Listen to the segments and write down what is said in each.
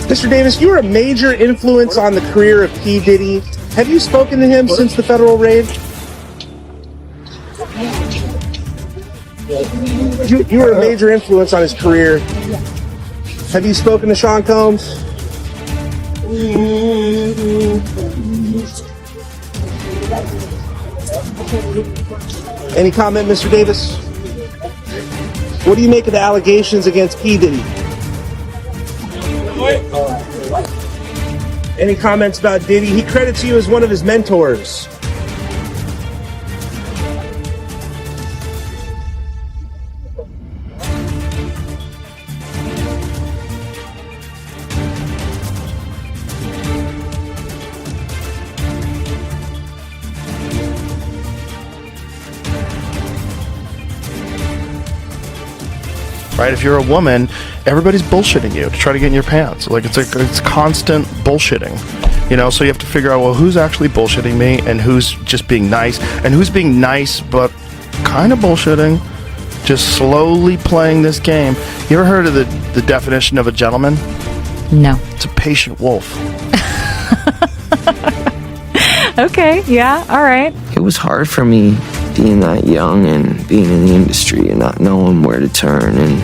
Mr. Davis, you were a major influence on the career of P. Diddy. Have you spoken to him since the federal raid? You were a major influence on his career. Have you spoken to Sean Combs? Any comment, Mr. Davis? What do you make of the allegations against P. Diddy? Any comments about Diddy? He credits you as one of his mentors. Right? If you're a woman, everybody's bullshitting you to try to get in your pants. Like it's constant bullshitting, you know. So you have to figure out, well, who's actually bullshitting me and who's just being nice, and who's being nice but kind of bullshitting, just slowly playing this game. You ever heard of the definition of a gentleman? No. It's a patient wolf. Okay, yeah, all right. It was hard for me being that young and being in the industry and not knowing where to turn, and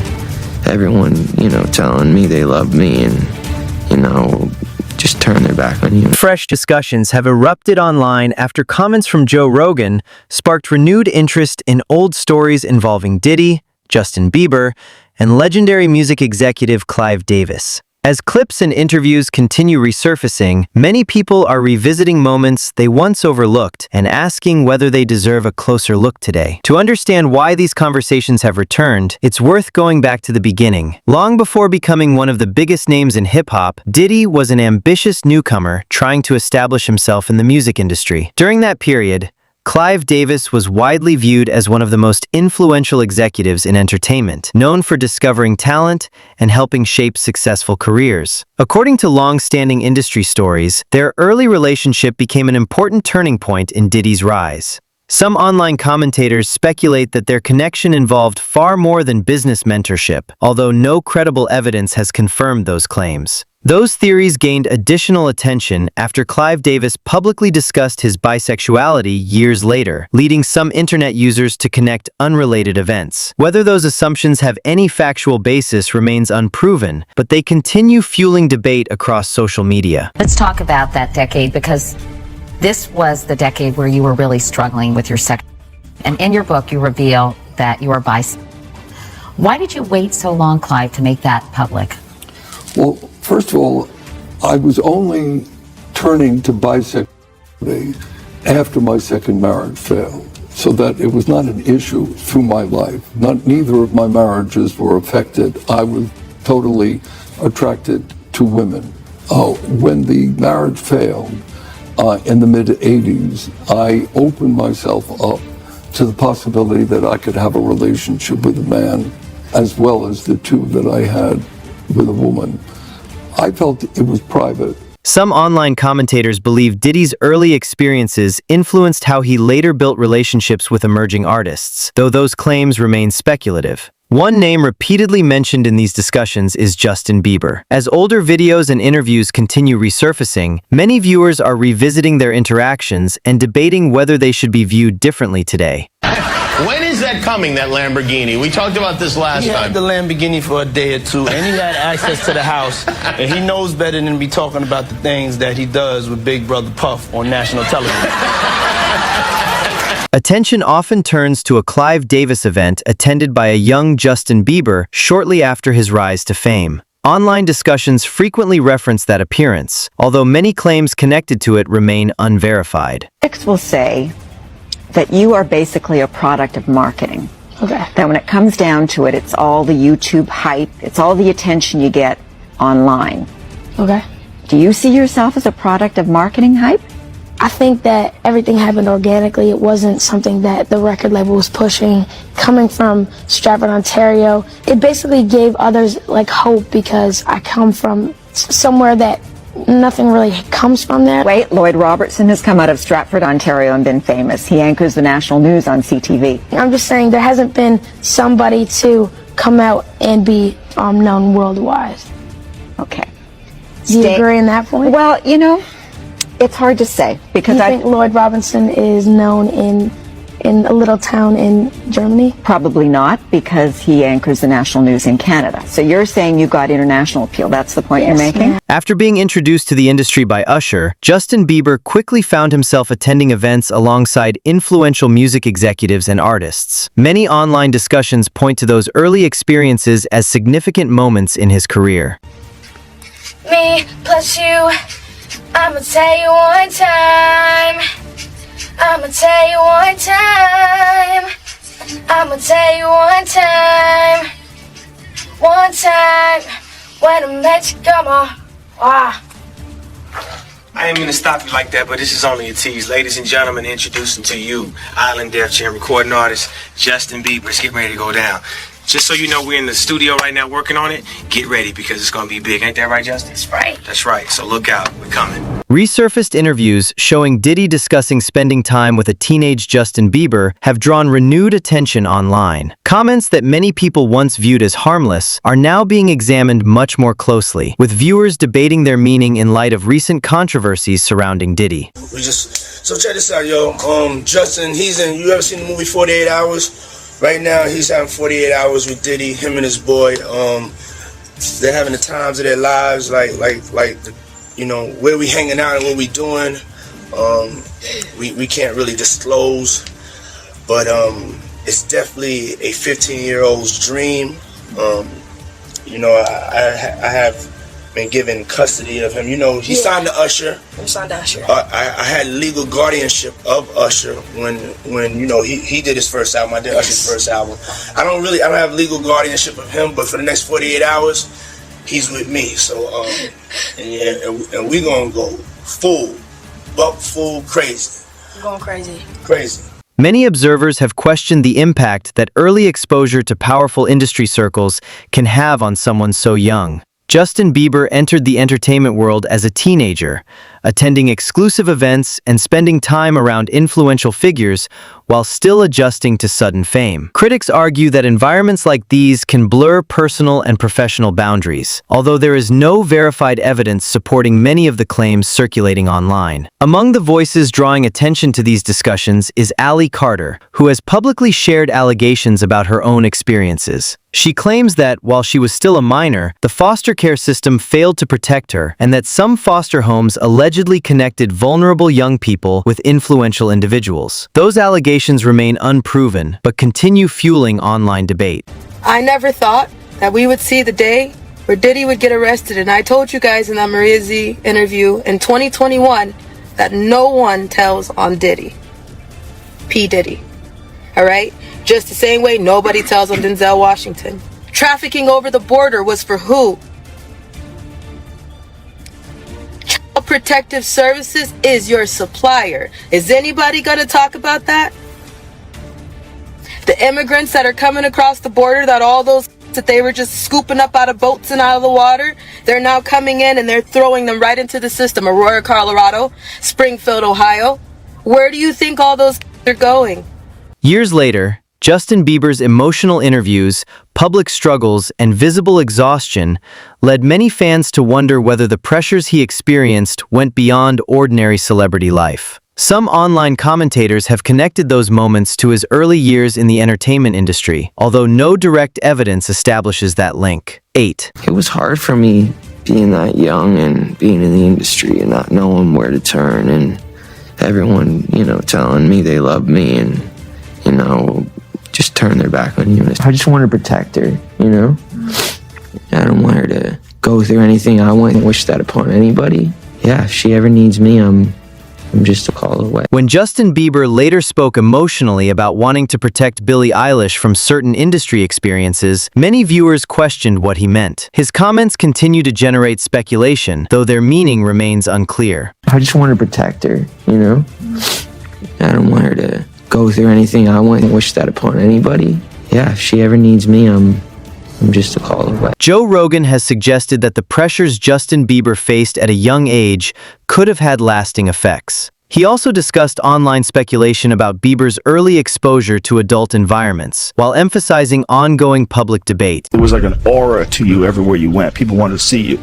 everyone, you know, telling me they love me and, you know, just turn their back on you. Fresh discussions have erupted online after comments from Joe Rogan sparked renewed interest in old stories involving Diddy, Justin Bieber, and legendary music executive Clive Davis. As clips and interviews continue resurfacing, many people are revisiting moments they once overlooked and asking whether they deserve a closer look today. To understand why these conversations have returned, it's worth going back to the beginning. Long before becoming one of the biggest names in hip-hop, Diddy was an ambitious newcomer trying to establish himself in the music industry. During that period, Clive Davis was widely viewed as one of the most influential executives in entertainment, known for discovering talent and helping shape successful careers. According to long-standing industry stories, their early relationship became an important turning point in Diddy's rise. Some online commentators speculate that their connection involved far more than business mentorship, although no credible evidence has confirmed those claims. Those theories gained additional attention after Clive Davis publicly discussed his bisexuality years later, leading some internet users to connect unrelated events. Whether those assumptions have any factual basis remains unproven, but they continue fueling debate across social media. Let's talk about that decade, because this was the decade where you were really struggling with your sex. And in your book, you reveal that you are bisexual. Why did you wait so long, Clive, to make that public? Well, first of all, I was only turning to bisexuality after my second marriage failed, so that it was not an issue through my life. Neither of my marriages were affected. I was totally attracted to women. When the marriage failed in the mid-'80s, I opened myself up to the possibility that I could have a relationship with a man, as well as the two that I had with a woman. I felt it was private. Some online commentators believe Diddy's early experiences influenced how he later built relationships with emerging artists, though those claims remain speculative. One name repeatedly mentioned in these discussions is Justin Bieber. As older videos and interviews continue resurfacing, many viewers are revisiting their interactions and debating whether they should be viewed differently today. When is that coming, that Lamborghini? We talked about this last time. He had the Lamborghini for a day or two, and he had access to the house, and he knows better than to be talking about the things that he does with Big Brother Puff on national television. Attention often turns to a Clive Davis event attended by a young Justin Bieber shortly after his rise to fame. Online discussions frequently reference that appearance, although many claims connected to it remain unverified. Critics will say that you are basically a product of marketing. Okay. That when it comes down to it, it's all the YouTube hype, it's all the attention you get online. Okay. Do you see yourself as a product of marketing hype? I think that everything happened organically. It wasn't something that the record label was pushing. Coming from Stratford, Ontario, it basically gave others like hope, because I come from somewhere that nothing really comes from there. Wait, Lloyd Robertson has come out of Stratford, Ontario and been famous. He anchors the national news on CTV. I'm just saying there hasn't been somebody to come out and be known worldwide. Okay. Do you agree on that point? Well, you know, it's hard to say because I think Lloyd Robinson is known in a little town in Germany? Probably not, because he anchors the national news in Canada. So you're saying you got international appeal. That's the point you're making? Yeah. After being introduced to the industry by Usher, Justin Bieber quickly found himself attending events alongside influential music executives and artists. Many online discussions point to those early experiences as significant moments in his career. Me plus you, I'ma tell you one time. I'ma tell you one time. I'ma tell you one time. One time when I met you, come on. Wow. I ain't mean to stop you like that, but this is only a tease. Ladies and gentlemen, introducing to you, Island Def Jam recording artist, Justin Bieber. It's getting ready to go down. Just so you know, we're in the studio right now working on it. Get ready because it's going to be big. Ain't that right, Justin? That's right. That's right. So look out. We're coming. Resurfaced interviews showing Diddy discussing spending time with a teenage Justin Bieber have drawn renewed attention online. Comments that many people once viewed as harmless are now being examined much more closely, with viewers debating their meaning in light of recent controversies surrounding Diddy. So check this out, yo. Justin, you ever seen the movie 48 Hours? Right now, he's having 48 hours with Diddy, him and his boy. They're having the times of their lives, you know, where we hanging out and what we doing. We can't really disclose, but it's definitely a 15-year-old's dream. You know, I have been given custody of him. You know, he signed to Usher. He signed to Usher. I had legal guardianship of Usher when you know he did his first album. I did Usher's first album. I don't have legal guardianship of him, but for the next 48 hours, he's with me. So and we gonna go full crazy. We're going crazy. Crazy. Many observers have questioned the impact that early exposure to powerful industry circles can have on someone so young. Justin Bieber entered the entertainment world as a teenager, attending exclusive events and spending time around influential figures while still adjusting to sudden fame. Critics argue that environments like these can blur personal and professional boundaries, although there is no verified evidence supporting many of the claims circulating online. Among the voices drawing attention to these discussions is Ali Carter, who has publicly shared allegations about her own experiences. She claims that, while she was still a minor, the foster care system failed to protect her, and that some foster homes allegedly connected vulnerable young people with influential individuals. Those allegations remain unproven, but continue fueling online debate. I never thought that we would see the day where Diddy would get arrested, and I told you guys in that Maria Z interview in 2021 that no one tells on Diddy. P. Diddy. All right? Just the same way nobody tells on Denzel Washington. Trafficking over the border was for who? Child Protective Services is your supplier. Is anybody going to talk about that? The immigrants that are coming across the border, that all those that they were just scooping up out of boats and out of the water, they're now coming in and they're throwing them right into the system. Aurora, Colorado, Springfield, Ohio. Where do you think all those are going? Years later, Justin Bieber's emotional interviews, public struggles, and visible exhaustion led many fans to wonder whether the pressures he experienced went beyond ordinary celebrity life. Some online commentators have connected those moments to his early years in the entertainment industry, although no direct evidence establishes that link. 8. It was hard for me being that young and being in the industry and not knowing where to turn, and everyone, you know, telling me they love me and, you know, just turn their back on you. I just want to protect her, you know? I don't want her to go through anything. I wouldn't wish that upon anybody. Yeah, if she ever needs me, I'm just a call away. When Justin Bieber later spoke emotionally about wanting to protect Billie Eilish from certain industry experiences, many viewers questioned what he meant. His comments continue to generate speculation, though their meaning remains unclear. I just want to protect her, you know? I don't want her to go through anything. I wouldn't wish that upon anybody. Yeah, if she ever needs me, I'm just a call away. Joe Rogan has suggested that the pressures Justin Bieber faced at a young age could have had lasting effects. He also discussed online speculation about Bieber's early exposure to adult environments, while emphasizing ongoing public debate. It was like an aura to you everywhere you went. People wanted to see you.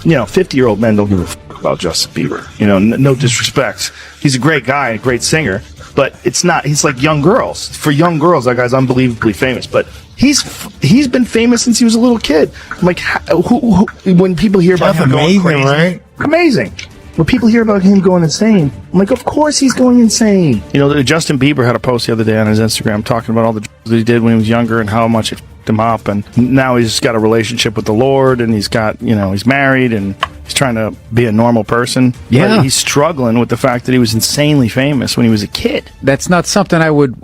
50-year-old men don't give a fuck about Justin Bieber. No disrespect. He's a great guy, a great singer, but he's like young girls. For young girls, that guy's unbelievably famous, but he's been famous since he was a little kid. I'm like, when people hear about him going crazy, right? Amazing. When people hear about him going insane, I'm like, of course he's going insane. Justin Bieber had a post the other day on his Instagram talking about all the drugs that he did when he was younger and how much it f***ed him up. And now he's got a relationship with the Lord, and he's got, he's married, and he's trying to be a normal person. Yeah. But he's struggling with the fact that he was insanely famous when he was a kid. That's not something I would,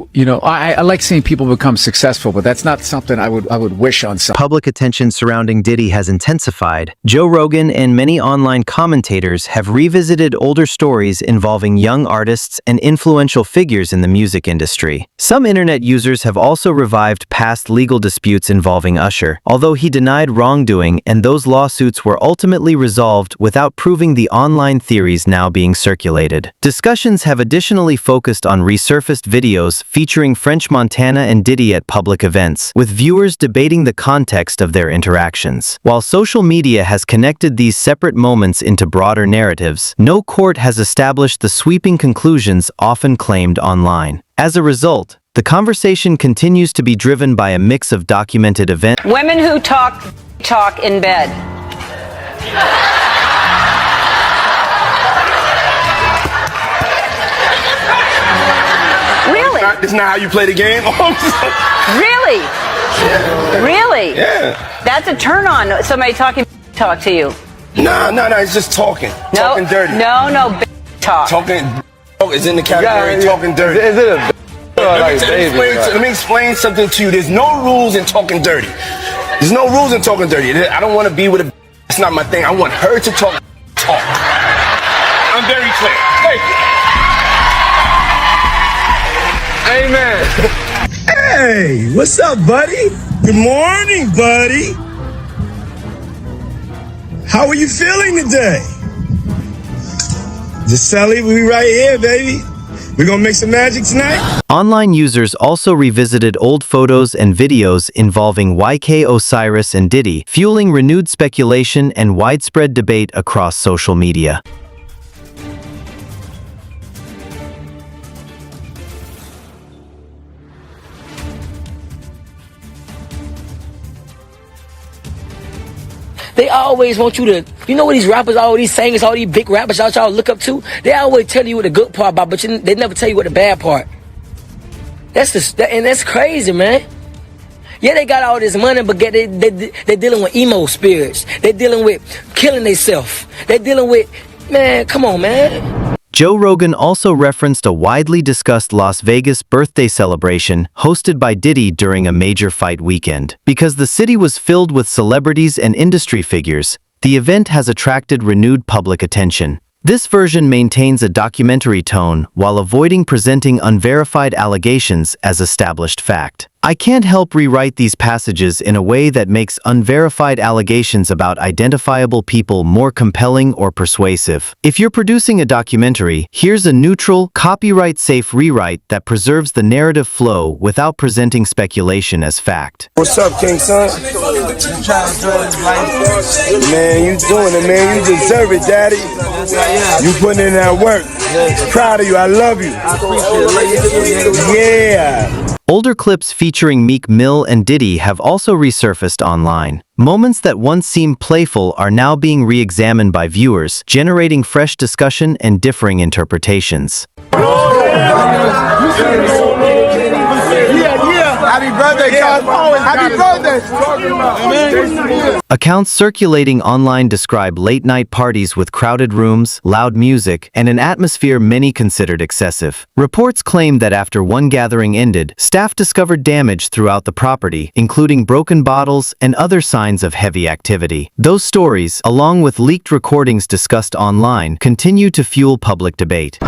I like seeing people become successful, but that's not something I would wish on someone. Public attention surrounding Diddy has intensified. Joe Rogan and many online commentators have revisited older stories involving young artists and influential figures in the music industry. Some internet users have also revived past legal disputes involving Usher, although he denied wrongdoing, and those lawsuits were ultimately resolved without proving the online theories now being circulated. Discussions have additionally focused on resurfaced videos featuring French Montana and Diddy at public events, with viewers debating the context of their interactions. While social media has connected these separate moments into broader narratives, no court has established the sweeping conclusions often claimed online. As a result, the conversation continues to be driven by a mix of documented events. Women who talk in bed. Really? It's not how you play the game. Really? Yeah. Really? Yeah. That's a turn on. Somebody talk to you. No. It's just talking. No, Talking dirty. No. Talk. Talking is in the category talking dirty. Is it a let me explain something to you. There's no rules in talking dirty. There's no rules in talking dirty. I don't want to be with a. That's not my thing. I want her to talk. I'm very clear. Thank you. Amen. Hey, what's up, buddy? Good morning, buddy. How are you feeling today? Gisele, we right here, baby. We're gonna make some magic tonight? Online users also revisited old photos and videos involving YK Osiris and Diddy, fueling renewed speculation and widespread debate across social media. They always want you to, what these rappers, all these singers, all these big rappers y'all look up to, they always tell you what the good part about, but they never tell you what the bad part. And that's crazy, man. Yeah, they got all this money, but they dealing with emo spirits. They dealing with killing themselves. They dealing with, man, come on, man. Joe Rogan also referenced a widely discussed Las Vegas birthday celebration hosted by Diddy during a major fight weekend. Because the city was filled with celebrities and industry figures, the event has attracted renewed public attention. This version maintains a documentary tone while avoiding presenting unverified allegations as established fact. I can't help rewrite these passages in a way that makes unverified allegations about identifiable people more compelling or persuasive. If you're producing a documentary, here's a neutral, copyright-safe rewrite that preserves the narrative flow without presenting speculation as fact. What's up, King Son? Man, you doing it, man. You deserve it, Daddy. You putting in that work. Proud of you. I love you. Yeah. Older clips featuring Meek Mill and Diddy have also resurfaced online. Moments that once seemed playful are now being re-examined by viewers, generating fresh discussion and differing interpretations. Happy birthday, Cosmo. Happy birthday. Accounts circulating online describe late-night parties with crowded rooms, loud music, and an atmosphere many considered excessive. Reports claim that after one gathering ended, staff discovered damage throughout the property, including broken bottles and other signs of heavy activity. Those stories, along with leaked recordings discussed online, continue to fuel public debate.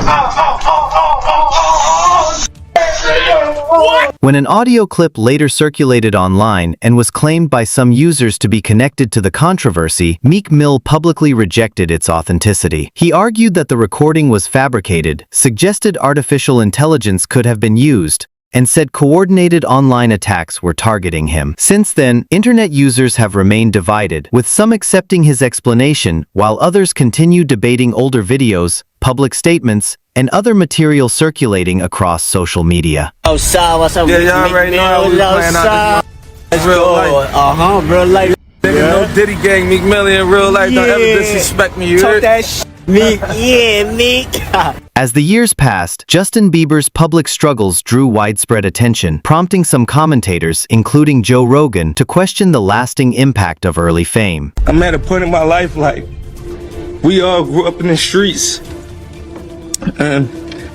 When an audio clip later circulated online and was claimed by some users to be connected to the controversy, Meek Mill publicly rejected its authenticity. He argued that the recording was fabricated, suggested artificial intelligence could have been used, and said coordinated online attacks were targeting him. Since then, internet users have remained divided, with some accepting his explanation while others continue debating older videos, public statements, and other material circulating across social media. Outside, what's up? Yeah, y'all already know how we playing out this real life. Real life. Nigga, no Diddy gang, Meek Millie in real life. Don't ever disrespect me, you Talk heard? that shit, Meek. Yeah, Meek. As the years passed, Justin Bieber's public struggles drew widespread attention, prompting some commentators, including Joe Rogan, to question the lasting impact of early fame. I'm at a point in my life, like, we all grew up in the streets, and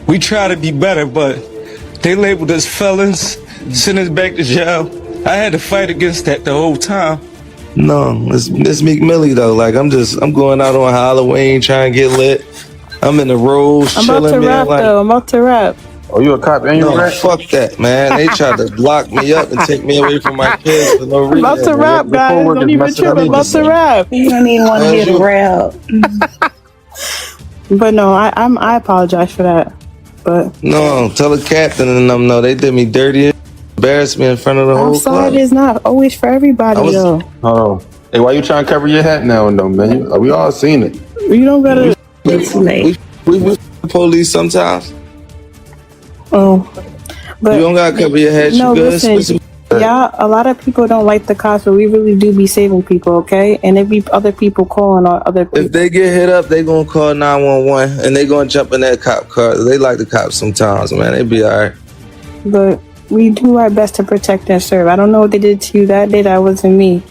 we try to be better, but they labeled us felons, sent us back to jail. I had to fight against that the whole time. No, it's Meek Millie though. Like I'm going out on Halloween trying to get lit. I'm in the roads I'm chilling, about to man. rap Like, though. I'm about to rap. Oh, you a cop and you no, rap? fuck that, man. They tried to block me up and take me away from my kids for no I'm reason. about to rap, guys. Don't even trip. I'm about to rap. You don't even want to hear the rap. But no, I apologize for that. But No, tell the captain and them no. They did me dirty, embarrassed me in front of the whole outside club. is not always for everybody, though. Oh, hey, why you trying to cover your hat now and though, man? We all seen it. You don't gotta. We police sometimes. Oh, but You don't gotta cover your head. no, You good? listen, y'all. A lot of people don't like the cops, but we really do be saving people, okay? And it be other people calling on other people. If they get hit up, they gonna call 911 and they gonna jump in that cop car. They like the cops sometimes, man. They be alright. But we do our best to protect and serve. I don't know what they did to you that day. That wasn't me,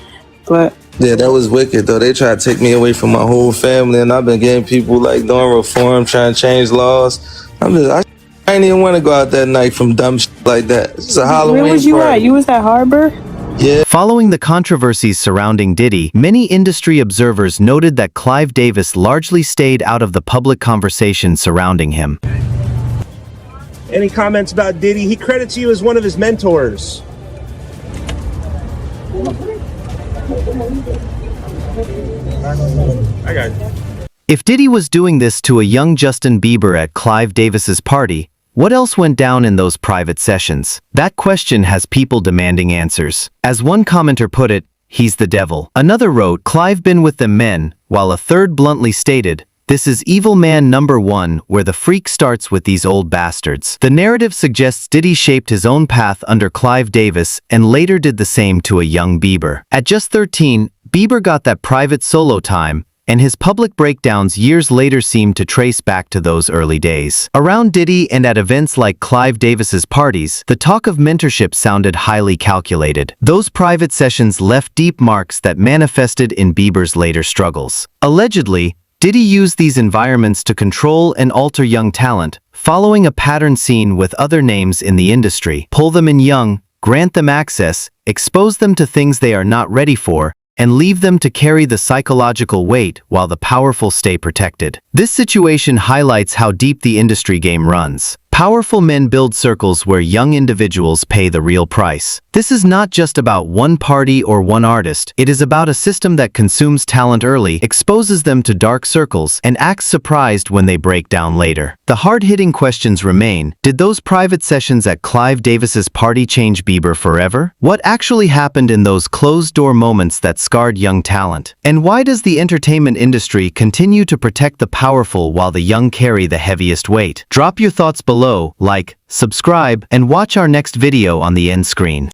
but Yeah, that was wicked though. They tried to take me away from my whole family, and I've been getting people like doing reform, trying to change laws. I ain't even want to go out that night from dumb shit like that. This is a Halloween where was you party. at? You was at Harbor? Yeah. Following the controversies surrounding Diddy, many industry observers noted that Clive Davis largely stayed out of the public conversation surrounding him. Any comments about Diddy? He credits you as one of his mentors. I got it. If Diddy was doing this to a young Justin Bieber at Clive Davis's party, what else went down in those private sessions? That question has people demanding answers. As one commenter put it, he's the devil. Another wrote, Clive been with them men, while a third bluntly stated, this is evil man number one, where the freak starts with these old bastards. The narrative suggests Diddy shaped his own path under Clive Davis and later did the same to a young Bieber. At just 13, Bieber got that private solo time, and his public breakdowns years later seemed to trace back to those early days. Around Diddy and at events like Clive Davis's parties, the talk of mentorship sounded highly calculated. Those private sessions left deep marks that manifested in Bieber's later struggles. Allegedly, Diddy used these environments to control and alter young talent, following a pattern seen with other names in the industry. Pull them in young, grant them access, expose them to things they are not ready for, and leave them to carry the psychological weight while the powerful stay protected. This situation highlights how deep the industry game runs. Powerful men build circles where young individuals pay the real price. This is not just about one party or one artist. It is about a system that consumes talent early, exposes them to dark circles, and acts surprised when they break down later. The hard-hitting questions remain. Did those private sessions at Clive Davis's party change Bieber forever? What actually happened in those closed-door moments that scarred young talent? And why does the entertainment industry continue to protect the powerful while the young carry the heaviest weight? Drop your thoughts below, like, subscribe, and watch our next video on the end screen.